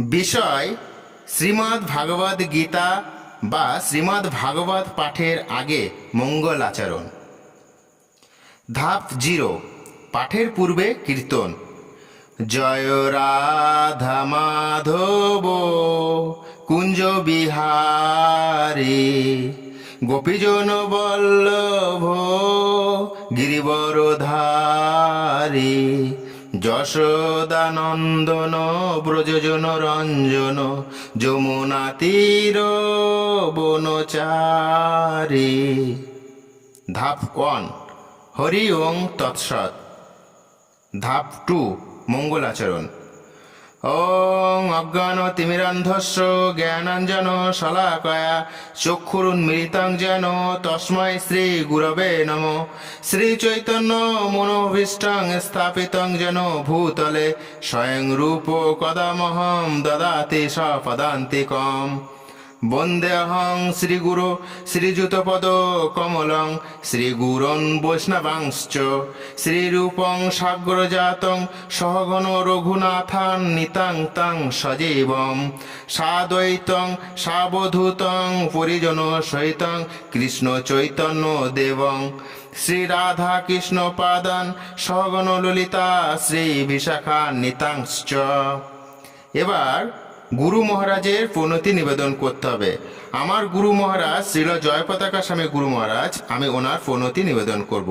বিষয় শ্রীমদ্ ভাগবত গীতা বা শ্রীমদ্ ভাগবত পাঠের আগে মঙ্গল আচরণ। ধাপ 0, পাঠের পূর্বে কীর্তন। জয় রাধা মাধব কুঞ্জ বিহারী, গোপীজন বল্লভ গিরিবরধারী, যশোদানন্দন ব্রজজন রঞ্জন, যমুনা তীর বনচারী। ধাপ 1, হরি ওং তৎসৎ। ধাপ 2, মঙ্গলাচরণ। ওং অজ্ঞানতিমিরান্ধস্য জ্ঞানাঞ্জন শলাকয়া চক্ষুরুন্মিলিতং যেন তস্मै শ্রী গুরবে নমঃ। শ্রীচৈতন্য মনোভীষ্টং স্থাপিতং যেন ভূতলে স্বয়ং রূপ কদামহং দদাতি সপদান্তিকম। বন্দেহং শ্রীগুরু শ্রীযুতপদ কমলং শ্রীগুরুন বৈষ্ণবাংশ্চ, শ্রীরূপং সাগ্রজাতং সহগণ রঘুনাথান নিতাং তাং সজীবম, সাদ্বৈতং সাবধূতং পরিজন সহিতং কৃষ্ণ চৈতন্য দেবং, শ্রী রাধা কৃষ্ণ পাদান সহগণ ললিতা শ্রী বিশাখা নিতাংশ্চ। এবার গুরু মহারাজের প্রণতি নিবেদন করতে হবে। আমার গুরু মহারাজ শ্রীল জয়পতাকা স্বামী গুরু মহারাজ, আমি ওনার প্রণতি নিবেদন করব।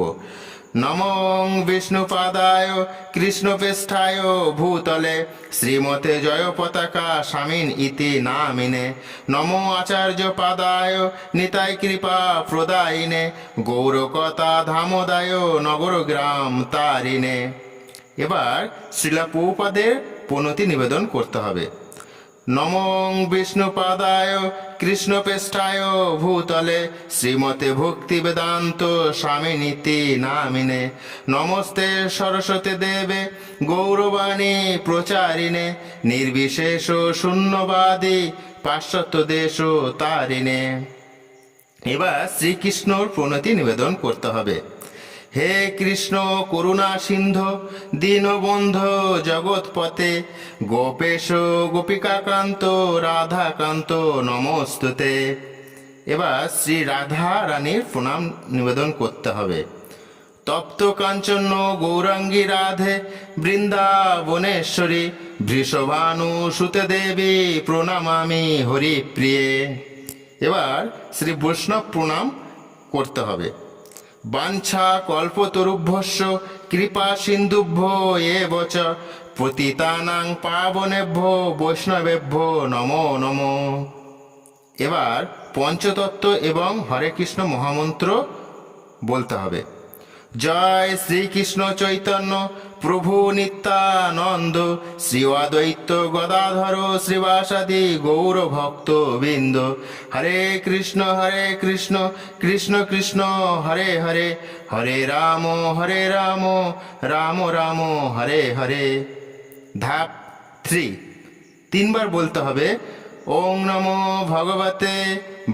নমঃ বিষ্ণুপাদায় কৃষ্ণপৃষ্ঠায় ভূতলে শ্রীমতে জয়পতাকা স্বামীন ইতি নামিনে, নমো আচার্য পাদায় নিতাই কৃপা প্রদায়িনে, গৌরকতা ধামোদায় নগর গ্রাম তারিণে। এবার শ্রীলা প্রভুপাদের প্রণতি নিবেদন করতে হবে। নমঃ বিষ্ণুপাদায় কৃষ্ণপৃষ্ঠায় ভূতলে শ্রীমতে ভক্তি বেদান্ত স্বামিনীতি নামিনে, নমস্তে সরস্বতী দেবে গৌরবাণী প্রচারিণে, নির্বিশেষ শূন্যবাদী পাশ্চাত্য দেশ তারিণে। এবার শ্রীকৃষ্ণর প্রণতি নিবেদন করতে হবে। হে কৃষ্ণ করুণা সিন্ধু দীনবন্ধু জগৎপতে, গোপেশ গোপিকাকান্ত রাধাকান্ত নমস্তুতে। এবার শ্রী রাধা রানীর প্রণাম নিবেদন করতে হবে। তপ্ত কাঞ্চন গৌরাঙ্গী রাধে বৃন্দাবনেশ্বরী, বৃষভানু সুতে দেবী প্রণামামি হরিপ্রিয়ে। এবার শ্রী বৈষ্ণব প্রণাম করতে হবে। বাঞ্ছা কল্পতরুভ্যস্য কৃপা সিন্ধুভ্য এব চ, পতিতানাং পাবনেভ্যো বৈষ্ণবেভ্যো নমো নমো। এবার পঞ্চতত্ত্ব এবং হরে কৃষ্ণ মহামন্ত্র বলতে হবে। জয় শ্রীকৃষ্ণ চৈতন্য প্রভু নিত্যানন্দ, শ্রী অদ্বৈত গদাধর শ্রীবাসাদি গৌর ভক্ত বৃন্দ, হরে কৃষ্ণ কৃষ্ণ কৃষ্ণ হরে হরে, হরে রাম রাম রাম হরে হরে। ধাপ 3, 3 বার বলতে হবে। ওং নমো ভগবতে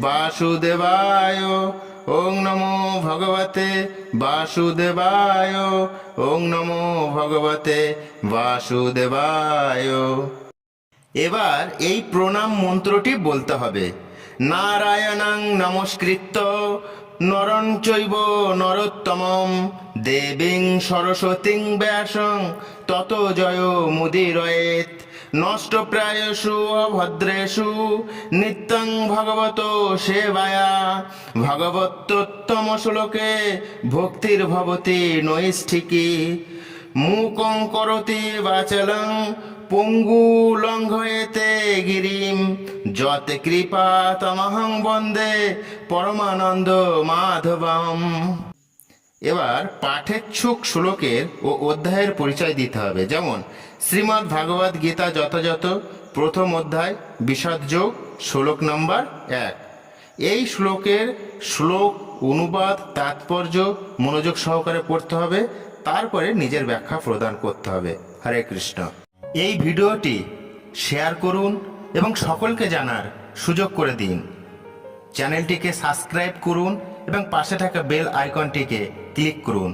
বাসুদেবায়, ওং নমো ভগবতে বাসুদেবায়, ওং নমো ভগবতে বাসুদেবায়। এবার এই প্রণাম মন্ত্রটি বলতে হবে। নারায়ণং নমস্কৃত্য নরং চৈব নরোত্তমম, দেবীং সরস্বতীং ব্যাসং ততো জয় মুদিরয়েৎ, নষ্টপ্রায়সু অভদ্রেষু নিত্যং ভগবত সেবায়া, ভগবতোত্তম শ্লোকে ভক্তির্ভবতি নৈষ্ঠিকী, মূকং করোতি বাচলং পঙ্গু লঙ্ঘয়েতে গিরিম, যত কৃপা তমহং বন্দে পরমানন্দ মাধবম। এবার পাঠেচ্ছুক শ্লোকের ও অধ্যায়ের পরিচয় দিতে হবে। যেমন শ্রীমদ্ ভাগবত গীতা যথাযথ প্রথম অধ্যায় বিষাদযোগ শ্লোক নম্বর 1। এই শ্লোকের শ্লোক অনুবাদ তাৎপর্য মনোযোগ সহকারে পড়তে হবে, তারপরে নিজের ব্যাখ্যা প্রদান করতে হবে। হরে কৃষ্ণ। এই ভিডিওটি শেয়ার করুন এবং সকলকে জানার সুযোগ করে দিন। চ্যানেলটিকে সাবস্ক্রাইব করুন এবং পাশে থাকা বেল আইকনটিকে ক্লিক করুন।